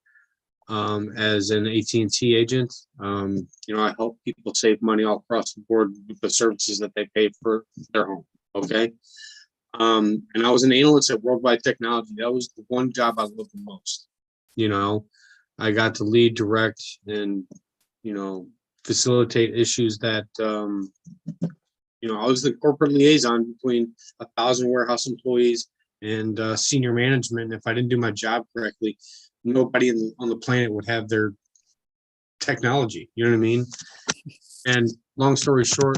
as an AT&T agent. You know, I help people save money all across the board with the services that they pay for their home. Okay. And I was an analyst at Worldwide Technology. That was the one job I loved the most. You know, I got to lead, direct, and, you know, facilitate issues that, you know, I was the corporate liaison between 1,000 warehouse employees and senior management. If I didn't do my job correctly, nobody on the planet would have their technology. You know what I mean? And long story short,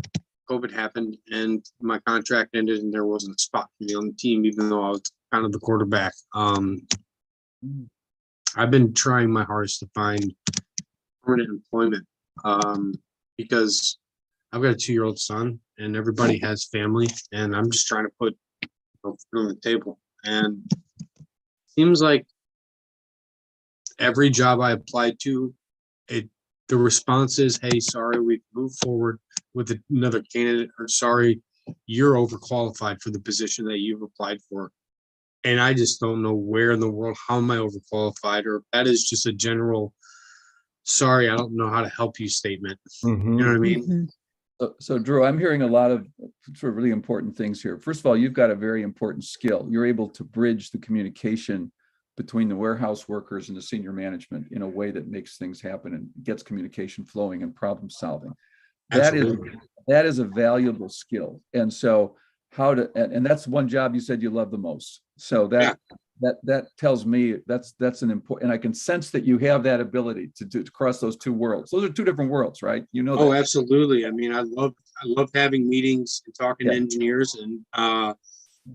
COVID happened and my contract ended and there wasn't a spot for me on the team, even though I was kind of the quarterback. I've been trying my hardest to find permanent employment because I've got a 2-year-old son and everybody has family, and I'm just trying to put food on the table. And it seems like every job I applied to, the response is, hey, sorry, we've moved forward with another candidate, or sorry, you're overqualified for the position that you've applied for. And I just don't know where in the world, how am I overqualified, or if that is just a general, sorry, I don't know how to help you statement. Mm-hmm. You know what I mean? So Drew, I'm hearing a lot of sort of really important things here. First of all, you've got a very important skill. You're able to bridge the communication between the warehouse workers and the senior management in a way that makes things happen and gets communication flowing and problem solving. That is a valuable skill. And so and that's one job you said you love the most. So that tells me that's an important, and I can sense that you have that ability to cross those two worlds. Those are two different worlds, right? You know that. Oh, absolutely. I mean, I love having meetings and talking to engineers, and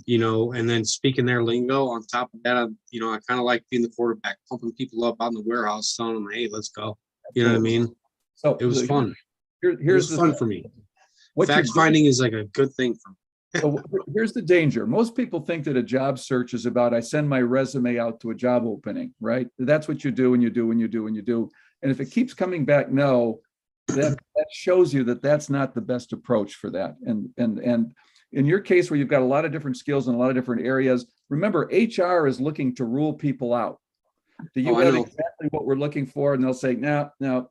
you know, and then speaking their lingo. On top of that, you know, I kind of like being the quarterback, pumping people up out in the warehouse, telling them, hey, let's go. You know what I mean? So It was fun. It Here's was fun for me. what you're Fact finding is like a good thing for me. So here's the danger. Most people think that a job search is about, I send my resume out to a job opening, right? That's what you do and you do and you do and you do. And if it keeps coming back, no, that shows you that that's not the best approach for that. And in your case, where you've got a lot of different skills in a lot of different areas, remember, HR is looking to rule people out. Do you have exactly what we're looking for? And they'll say, no,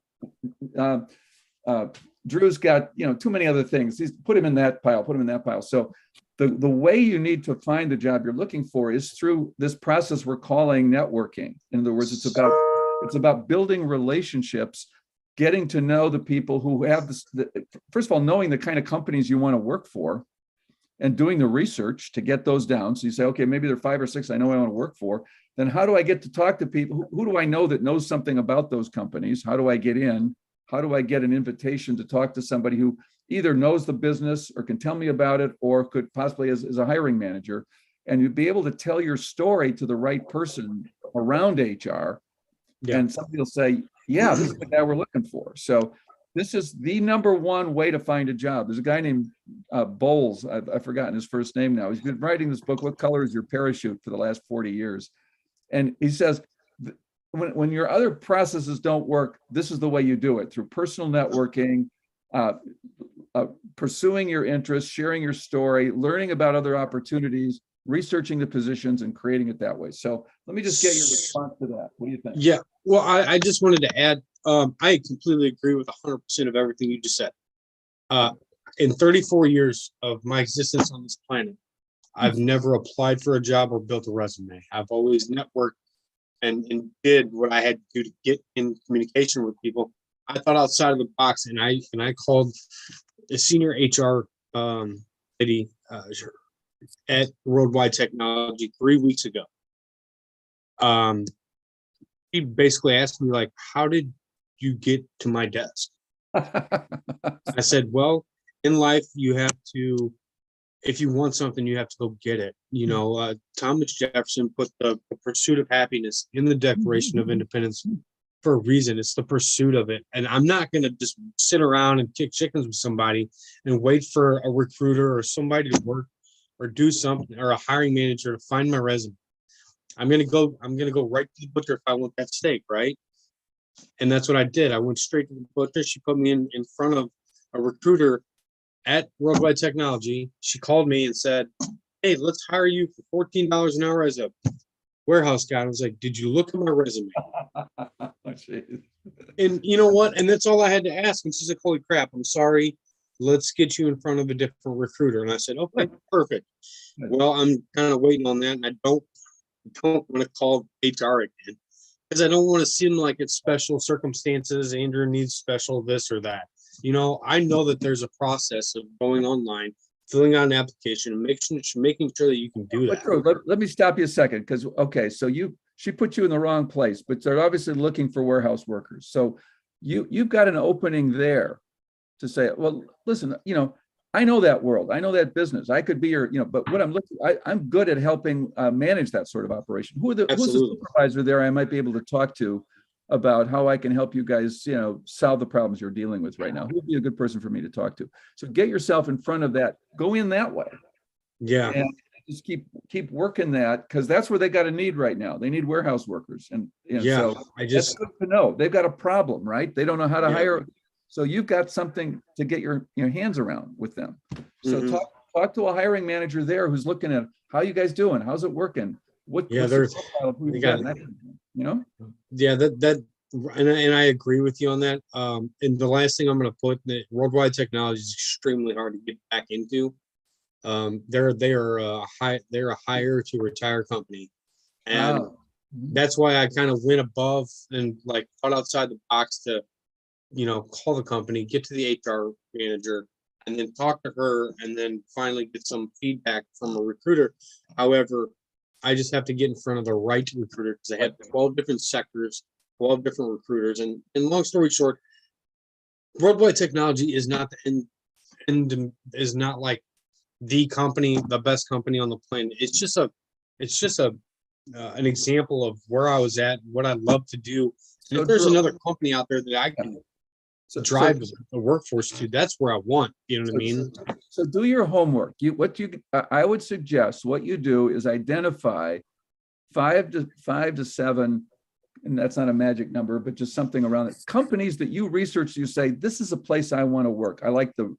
Drew's got, you know, too many other things. He's put him in that pile, put him in that pile. So the way you need to find the job you're looking for is through this process we're calling networking. In other words, it's about building relationships, getting to know the people who have this, first of all, knowing the kind of companies you want to work for and doing the research to get those down. So you say, okay, maybe there are 5 or 6 I know I want to work for. Then how do I get to talk to people? Who do I know that knows something about those companies? How do I get in? How do I get an invitation to talk to somebody who either knows the business or can tell me about it, or could possibly as a hiring manager? And you'd be able to tell your story to the right person around HR. Yeah. And somebody will say, yeah, this is the guy we're looking for. So this is the #1 way to find a job. There's a guy named Bowles. I've forgotten his first name now. He's been writing this book, What Color is Your Parachute, for the last 40 years. And he says, when your other processes don't work, this is the way you do it, through personal networking, pursuing your interests, sharing your story, learning about other opportunities, researching the positions, and creating it that way. So let me just get your response to that. What do you think? Yeah, well, I just wanted to add, I completely agree with 100% of everything you just said. In 34 years of my existence on this planet, I've never applied for a job or built a resume. I've always networked and did what I had to do to get in communication with people. I thought outside of the box, and I called a senior HR lady at Worldwide Technology 3 weeks ago. He basically asked me, like, how did you get to my desk? I said, well, in life, you have to, if you want something, you have to go get it. You know, Thomas Jefferson put the pursuit of happiness in the Declaration of Independence for a reason. It's the pursuit of it. And I'm not going to just sit around and kick chickens with somebody and wait for a recruiter or somebody to work or do something, or a hiring manager to find my resume. I'm going to go right to the butcher if I want that steak, right? And that's what I did. I went straight to the butcher. She put me in front of a recruiter at Worldwide Technology. She called me and said, hey, let's hire you for $14 an hour as a warehouse guy. I was like, did you look at my resume? And you know what? And that's all I had to ask. And she's like, holy crap, I'm sorry. Let's get you in front of a different recruiter. And I said, okay, perfect. Well, I'm kind of waiting on that. And I don't want to call HR again, because I don't want to seem like it's special circumstances. Andrew needs special this or that. You know, I know that there's a process of going online, filling out an application, and making sure that you can do that. Let me stop you a second, because, okay, so she put you in the wrong place, but they're obviously looking for warehouse workers. So you've got an opening there to say, well, listen, you know, I know that world, I know that business. I could be your, you know, but what I'm good at helping manage that sort of operation. Who's the supervisor there I might be able to talk to about how I can help you guys, you know, solve the problems you're dealing with right now? Who would be a good person for me to talk to? So get yourself in front of that, go in that way. Yeah. And just keep working that, because that's where they got a need right now. They need warehouse workers. And yeah, so that's good to know. They've got a problem, right? They don't know how to hire. So you've got something to get your hands around with them. So talk to a hiring manager there who's looking at, how you guys doing? How's it working? What's the profile of who you got? You know? Yeah, and I agree with you on that. And the last thing I'm going to put, that Worldwide Technology is extremely hard to get back into. They're a hire to retire company, and that's why I kind of went above and like thought outside the box to, you know, call the company, get to the HR manager, and then talk to her, and then finally get some feedback from a recruiter. However, I just have to get in front of the right recruiter, because I had 12 different sectors, 12 different recruiters. And long story short, Worldwide Technology is not the end is not like the company, the best company on the planet. It's just an example of where I was at, what I love to do. And So if there's Drew- another company out there that I can drive the workforce to, that's where I want. You know what I mean? So do your homework. I would suggest what you do is identify 5 to 7, and that's not a magic number, but just something around it. Companies that you research, you say, this is a place I want to work. I like the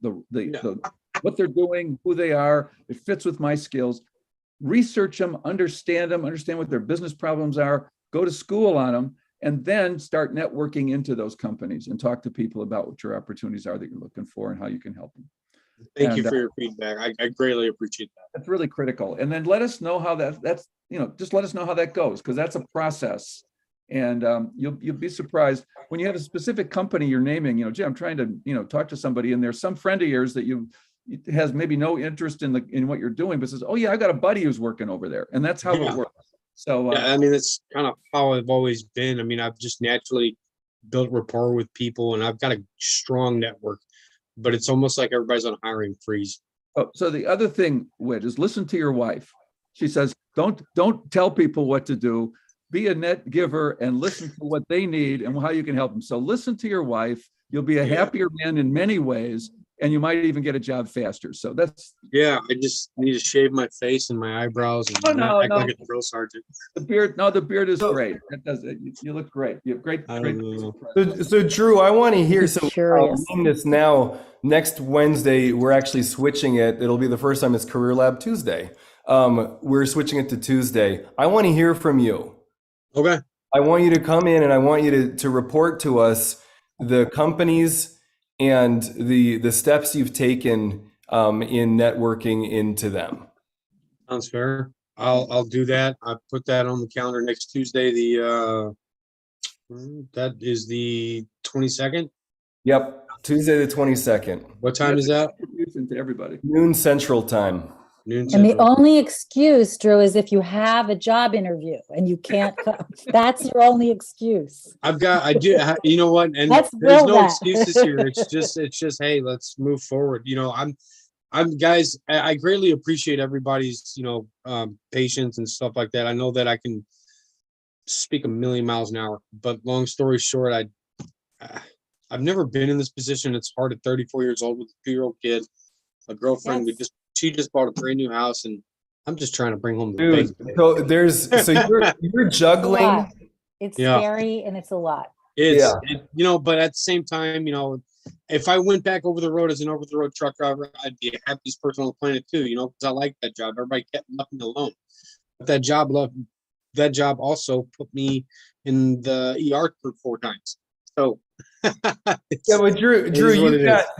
what they're doing, who they are. It fits with my skills. Research them, understand what their business problems are, go to school on them, and then start networking into those companies and talk to people about what your opportunities are that you're looking for and how you can help them. Thank you for your feedback. I greatly appreciate that. That's really critical. And then let us know how just let us know how that goes, because that's a process. And you'll be surprised when you have a specific company you're naming, gee, I'm trying to, talk to somebody, and there's some friend of yours that has maybe no interest in what you're doing, but says, oh yeah, I got a buddy who's working over there. And that's how it works. So yeah, I mean, it's kind of how I've always been. I mean, I've just naturally built rapport with people, and I've got a strong network, but it's almost like everybody's on a hiring freeze. Oh, so the other thing, Whit, is listen to your wife. She says, don't tell people what to do. Be a net giver and listen to what they need and how you can help them. So listen to your wife. You'll be a happier man in many ways, and you might even get a job faster. So that's. Yeah, I just need to shave my face and my eyebrows and act like a drill sergeant. The beard is great. That does it. You look great. You have great. So Drew, I want to hear. So Curious. I'm doing this now. Next Wednesday, we're actually switching it. It'll be the first time it's Career Lab Tuesday. We're switching it to Tuesday. I want to hear from you. Okay. I want you to come in and I want you to report to us the companies and the steps you've taken in networking into them. Sounds fair. I'll do that. I put that on the calendar next Tuesday. That is the 22nd. Yep, Tuesday the 22nd. What time is that? To everybody. Noon Central Time. Noon And Central. the only excuse, Drew, is if you have a job interview and you can't come. That's your only excuse. You know what? And Let's there's build no that. excuses here. It's just, hey, let's move forward. I'm guys, I greatly appreciate everybody's, patience and stuff like that. I know that I can speak a million miles an hour, but long story short, I've never been in this position. It's hard at 34 years old with a 2-year-old kid, a girlfriend. Yes. She just bought a brand new house, and I'm just trying to bring home the Dude, bacon. so you're juggling. It's Yeah. scary and it's a lot. But at the same time, if I went back over the road as an over-the-road truck driver, I'd be the happiest person on the planet too, because I like that job. Everybody kept left me alone. But that job also put me in the ER for 4 times. So Yeah, but Drew,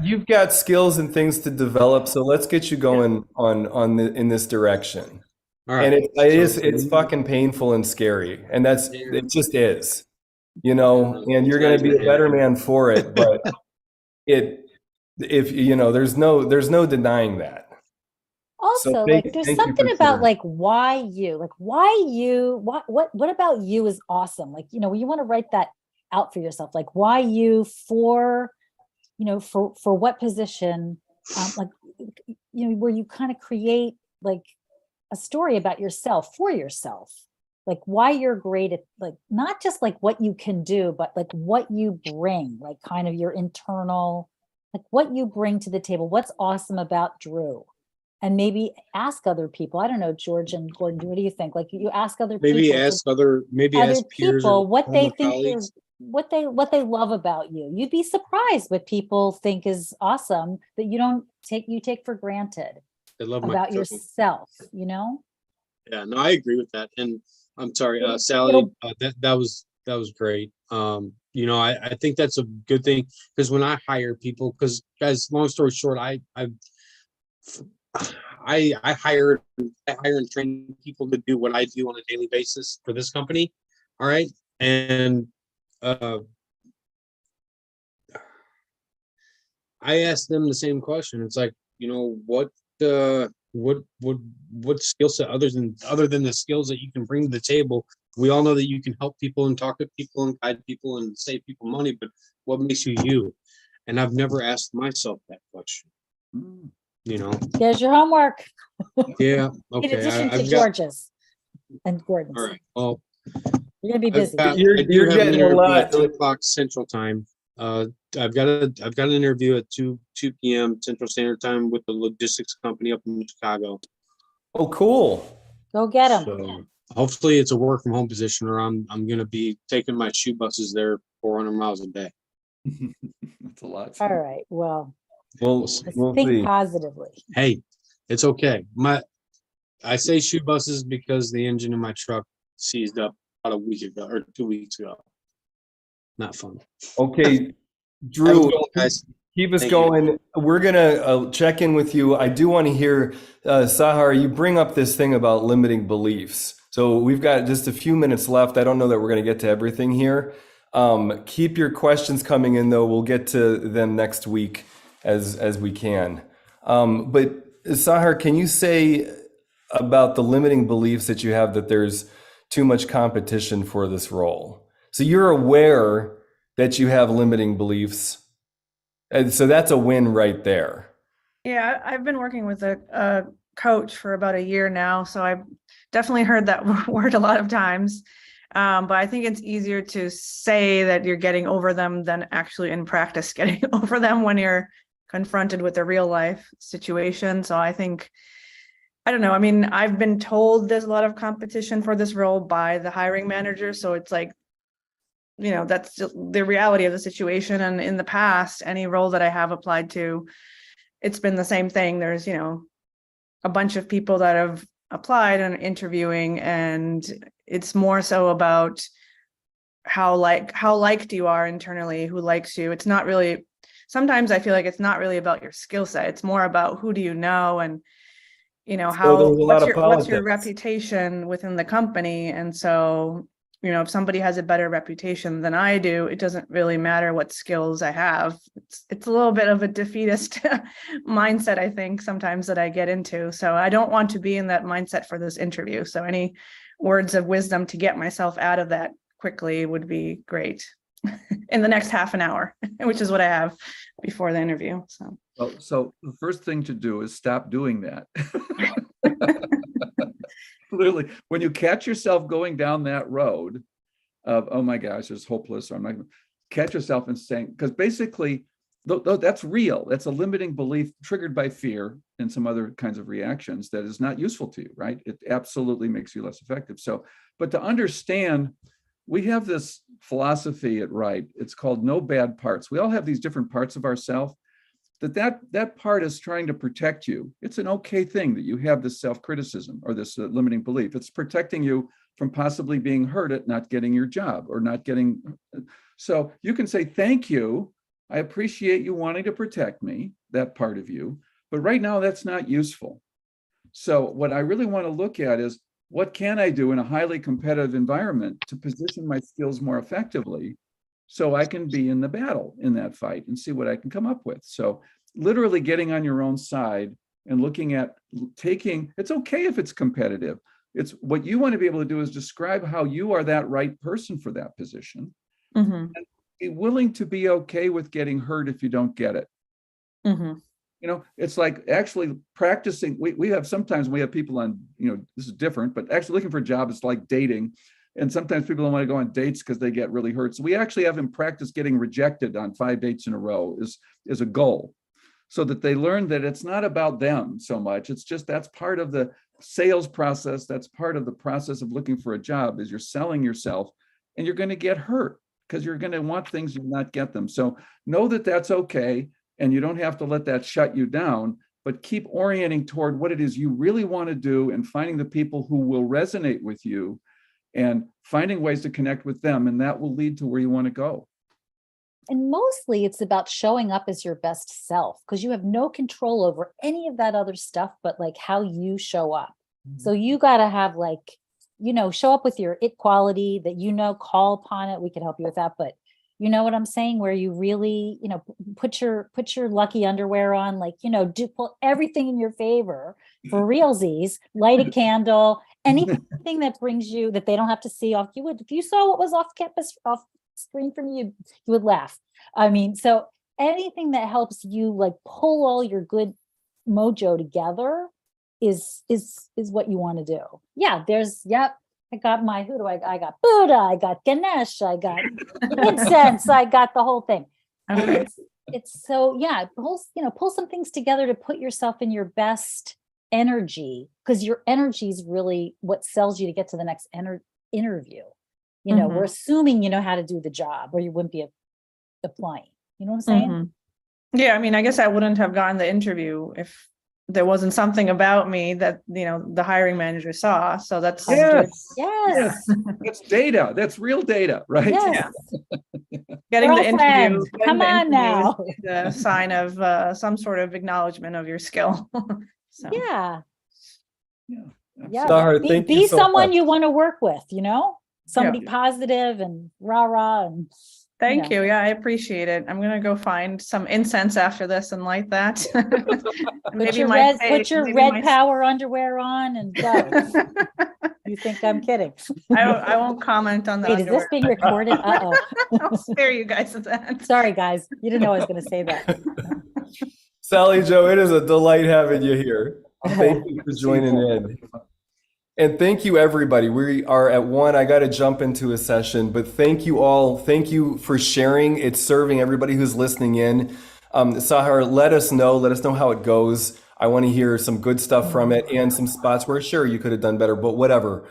you've got skills and things to develop. So let's get you going in this direction. All right. And it's fucking painful and scary, and it just is, and you're going to be a better man for it. But there's no denying that. Also, there's something about why you, what about you is awesome. You want to write that out for yourself, why you for what position, where you kind of create a story about yourself for yourself, why you're great at not just what you can do, but what you bring, kind of your internal, what you bring to the table, what's awesome about Drew. And maybe ask other people. I don't know, George and Gordon, what do you think? You ask other people. Maybe ask peers people what they think colleagues. what they love about you. You'd be surprised what people think is awesome that you take for granted about yourself, Yeah, no, I agree with that. And I'm sorry, Sally, that was great. I think that's a good thing, because when I hire people, because guys, long story short, I hire and train people to do what I do on a daily basis for this company. All right. And I asked them the same question. It's what skill set other than the skills that you can bring to the table? We all know that you can help people and talk to people and guide people and save people money, but what makes you you? And I've never asked myself that question. you know. There's your homework. Yeah, In okay. addition to I've got, George's and Gordon's. all right. Well, You're gonna be I've busy. got, You're- I do you're have an getting a interview lot. at 2 o'clock Central Time. I've got an interview at 2 p.m. Central Standard Time with the logistics company up in Chicago. Oh, cool. Go get them. So hopefully it's a work from home position, or I'm going to be taking my shoe buses there 400 miles a day. That's a lot. All right. Well, We'll let's we'll think see. positively. Hey, it's okay. I say shoe buses because the engine in my truck seized up about a week ago or 2 weeks ago. Not fun. Okay, Have a Drew, good one, guys. keep us Thank you. going. We're gonna check in with you. I do want to hear, Sahar, you bring up this thing about limiting beliefs. So we've got just a few minutes left. I don't know that we're going to get to everything here. Keep your questions coming in, though. We'll get to them next week as we can. But Sahar, can you say about the limiting beliefs that you have that there's too much competition for this role? So you're aware that you have limiting beliefs. And so that's a win right there. Yeah, I've been working with a coach for about a year now, so I've definitely heard that word a lot of times. But I think it's easier to say that you're getting over them than actually in practice getting over them when you're confronted with a real life situation. So I think, I don't know, I mean, I've been told there's a lot of competition for this role by the hiring manager. So it's like, you know, that's just the reality of the situation. And in the past, any role that I have applied to, it's been the same thing. There's, you know, a bunch of people that have applied and interviewing, and it's more so about how liked you are internally, who likes you. It's not really, sometimes I feel like it's not really about your skill set. It's more about who do you know, and you know, So there's a lot of what's your politics. reputation within the company. And so, you know, if somebody has a better reputation than I do, it doesn't really matter what skills I have. It's a little bit of a defeatist mindset, I think, sometimes that I get into. So I don't want to be in that mindset for this interview. So any words of wisdom to get myself out of that quickly would be great in the next half an hour, which is what I have before the interview. So. Well, so the first thing to do is stop doing that. Literally, when you catch yourself going down that road of, oh my gosh, it's hopeless, or I'm not gonna catch yourself and saying, because basically that's real. That's a limiting belief triggered by fear and some other kinds of reactions that is not useful to you, right? It absolutely makes you less effective. So, but to understand, we have this philosophy at Wright. It's called no bad parts. We all have these different parts of ourselves. That part is trying to protect you. It's an okay thing that you have this self-criticism or this limiting belief. It's protecting you from possibly being hurt at not getting your job or not getting. So you can say, thank you. I appreciate you wanting to protect me, that part of you. But right now that's not useful. So what I really want to look at is, what can I do in a highly competitive environment to position my skills more effectively so I can be in the battle in that fight and see what I can come up with. So literally getting on your own side and looking at it's okay if it's competitive. It's what you want to be able to do is describe how you are that right person for that position. Mm-hmm. And be willing to be okay with getting hurt if you don't get it. Mm-hmm. You know, it's like actually practicing. We have sometimes we have people on, you know, this is different, but actually looking for a job is like dating. And sometimes people don't want to go on dates because they get really hurt. So we actually have them practice getting rejected on 5 dates in a row is a goal, so that they learn that it's not about them so much. It's just that's part of the sales process. That's part of the process of looking for a job is you're selling yourself and you're going to get hurt because you're going to want things and not get them. So know that that's okay. And you don't have to let that shut you down, but keep orienting toward what it is you really want to do and finding the people who will resonate with you and finding ways to connect with them. And that will lead to where you want to go. And mostly it's about showing up as your best self, because you have no control over any of that other stuff, but like how you show up. Mm-hmm. So you got to have like, you know, show up with your it quality that, you know, call upon it. We can help you with that, but you know what I'm saying? Where you really, you know, put your lucky underwear on, like, you know, do pull everything in your favor for realsies, light a candle, anything that brings you, that they don't have to see off. You would, if you saw what was off campus, off screen from you, you would laugh. I mean, so anything that helps you like pull all your good mojo together is what you want to do. Yeah, I got my, I got Buddha, I got Ganesh, I got incense, I got the whole thing. Okay. It's so, yeah, pull some things together to put yourself in your best energy, because your energy is really what sells you to get to the next interview. We're assuming you know how to do the job, or you wouldn't be applying. You know what I'm saying? Yeah, I mean, I guess I wouldn't have gotten the interview if there wasn't something about me that, the hiring manager saw. So that's Yes. That's data. That's real data, right? Yes. getting the interview. Girlfriend, come on now. The sign of some sort of acknowledgement of your skill. So. Yeah. Yeah. Sahar, Be, thank be you so someone much. you want to work with, somebody positive and rah and Thank you. Yeah, I appreciate it. I'm gonna go find some incense after this and light that. Put your red power underwear on and go. You think I'm kidding? I won't comment on that. Wait, is this being recorded? Uh-oh. I'll spare you guys of that. Sorry, guys. You didn't know I was going to say that. Sally Joe, it is a delight having you here. Thank you for joining in. And thank you, everybody. We are at 1. I got to jump into a session, but thank you all. Thank you for sharing. It's serving everybody who's listening in. Sahar, let us know how it goes. I want to hear some good stuff from it, and some spots where, sure, you could have done better, but whatever.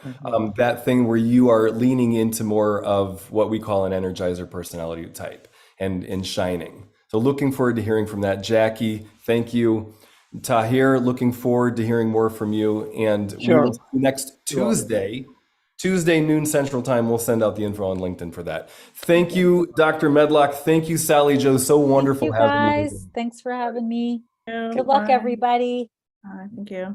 That thing where you are leaning into more of what we call an energizer personality type and shining. So looking forward to hearing from that. Jackie, thank you. Tahir, looking forward to hearing more from you. And we will see you next Tuesday, noon Central Time. We'll send out the info on LinkedIn for that. Thank you, Dr. Medlock. Thank you, Sally Joe. So wonderful Thank you, having you. guys. Thanks for having me. Thank you. Good luck, Bye. everybody. Thank you.